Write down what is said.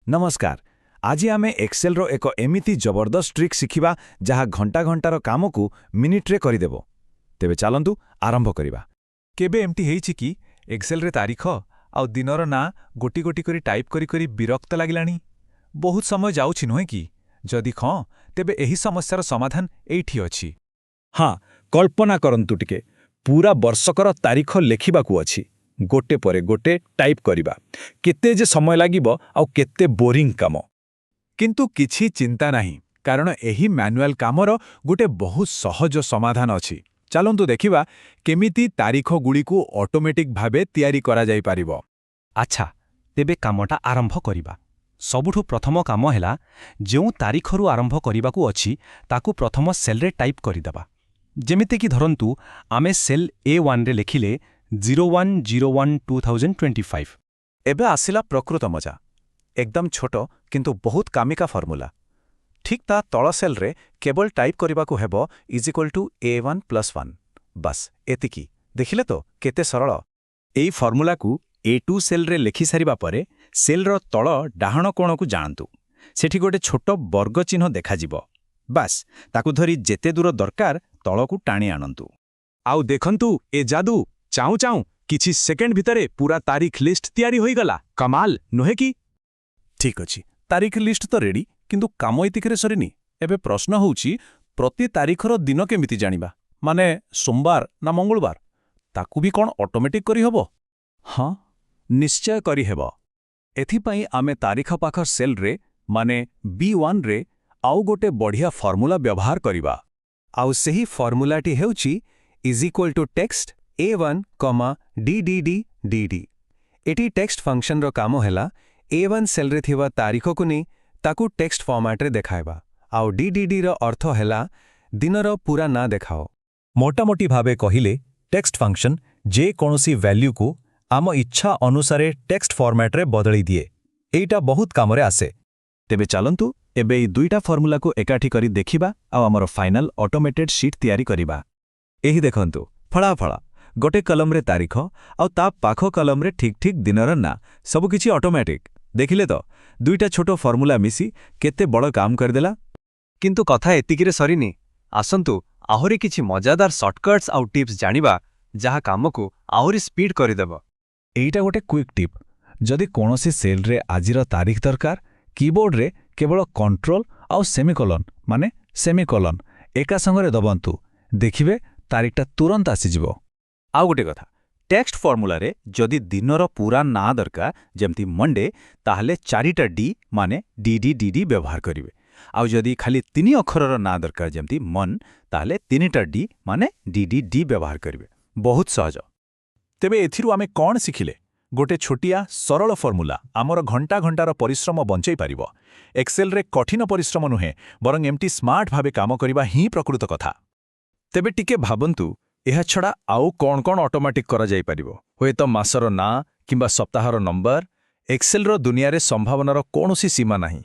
नमस्कार। आज आम एक्सेल रो एक एमिति जबरदस्त ट्रिक शिखिबा जहा घंटा घंटार काम को मिनिट्रे करदेव। तेबे चलंतु आरंभ करिबा। केबे एमटी हेइछि कि एक्सेल रे तारीख आउ दिनर ना गोटी गोटी करी टाइप करी करी विरक्त लागिलानी। बहुत समय जाउछि नहे कि जदि हाँ तेबे एही समस्यार समाधान एइठी अछि। हाँ, कल्पना करंतु टिके पूरा वर्षकर तारीख लेखिबाकू अछि, गोटे परे गोटे टाइप करिबा। केते जे समय लागिबो आउ केते बोरिंग काम। किंतु किछि चिंता नाही, कारण एही मैनुअल कामर गोटे बहुत सहज समाधान अछि। चलंतु देखिबा केमिति तारीख गुड़िकू ऑटोमेटिक भाबे तैयारी करा जाई पारिबो। अच्छा, तेबे कामटा आरंभ करिबा। सबुठु प्रथम काम हैला जेउ तारीखरु आरंभ करिबाकू अछि ताकू प्रथम सेल रे टाइप करिदबा। जेमिते कि धरंतु आमे सेल A1 रे लेखिले 01/01/2025। एबे आसिला प्रकृत मजा। एकदम छोटो किंतु बहुत कामिका फॉर्मूला। ठीक ता तळ सेल रे केवल टाइप करिबाकू हेबो =A1+1। बस एतिकी। देखिले तो केते सरल। एई फॉर्मूला को A2 सेल रे लेखि सारिबा परे सेल रो तळ डाहण कोण को जानतु। सेठी गोटे छोटो वर्ग चिन्ह देखा जिवो। बस ताकू धरी जेते दूर दरकार तळ को टाणी आनंतु। आउ देखंतु ए जादू चाऊ चाऊ किछि सेकेंड भितरे पूरा तारीख लिस्ट तैयारी होई गला। कमाल नहे कि? ठीक अछि, तारीख लिस्ट तो रेडी, किंतु काम इतिकरे सरिनी। एबे प्रश्न होउची प्रति तारीखर दिन केमिति जानिबा? माने सोमवार ना मंगलवार? ताकू भी कोन ऑटोमेटिक करी हबो? हाँ, निश्चय करी हेबो। एथिपाई आमे तारीख पाखर सेल रे माने B1 रे आउ गोटे बढ़िया फॉर्मूला व्यवहार करिबा। आउ सही फॉर्मूलाटी हेउची =text A1, DDD. एटी टेक्स्ट फंक्शन रो कामो हैला A1 सेल रे थिवा तारीख को नहीं ताकू टेक्स्ट फॉर्मेट रे देखाइबा। आउ DDD रो अर्थ हैला दिनर पूरा ना देखाओ। मोटामोटी भावे कहिले टेक्स्ट फंक्शन जे कोनोसी वैल्यू को आम इच्छा अनुसारे टेक्स्ट फॉर्मेट रे बदली दिए। एटा बहुत कामरे आसे। तेबे चलंतु एबे ई दुईटा फॉर्मूला को एकाठी करी देखिबा आ हमर फाइनल ऑटोमेटेड शीट तैयारी करिबा। एही देखंतु फळा फळा गोटे कलम रे तारीख आउ ता पाखो कलम रे ठीक ठीक दिनर ना सब किछि ऑटोमेटिक। देखिले तो दुईटा छोटो फॉर्मूला मिसी केते बड़ काम करदेला। किंतु कथा एतिकिरे सरिनी। आसंतु आहुरी किछि मजादार शॉर्टकट्स आउ टिप्स जानिबा जहा काम को आहुरी स्पीड करिदेबो। एइटा गोटे क्विक टिप। जदि कोनोसी सेल रे आजिर तारीख दरकार, कीबोर्ड रे केवल कंट्रोल आउ सेमिकोलन एका संगरे दबंतु। देखिबे तारीखटा तुरंत आसी जिवो। आउ गोटे कथा, टेक्स्ट फॉर्मूला रे जदि दिनर पूरा ना दरकार जेमती मंडे, ताहले 4टा डी माने DDDD व्यवहार करिवे। आउ जदि खाली 3 अक्षरर ना दरकार जेमती मन, ताहले 3टा डी माने DDD व्यवहार करिवे। बहुत सहज। तेबे एथिरु आमे कोन सिखिले? गोटे छोटिया सरल फॉर्मूला आमर घंटा घंटार परिश्रम बंचई पारिबो। एक्सेल रे कठिन परिश्रम नुहे, बरং एमटी स्मार्ट भावे काम करिबा ही प्रकृत कथा। तेबे टिके भाबंतु एहा छड़ा आउ कोन कोन ऑटोमेटिक करा जाई पारिबो? होय तो मासर ना किंबा सप्ताहर नंबर। एक्सेल रो दुनिया रे संभावनार कोनोसी सीमा नाही।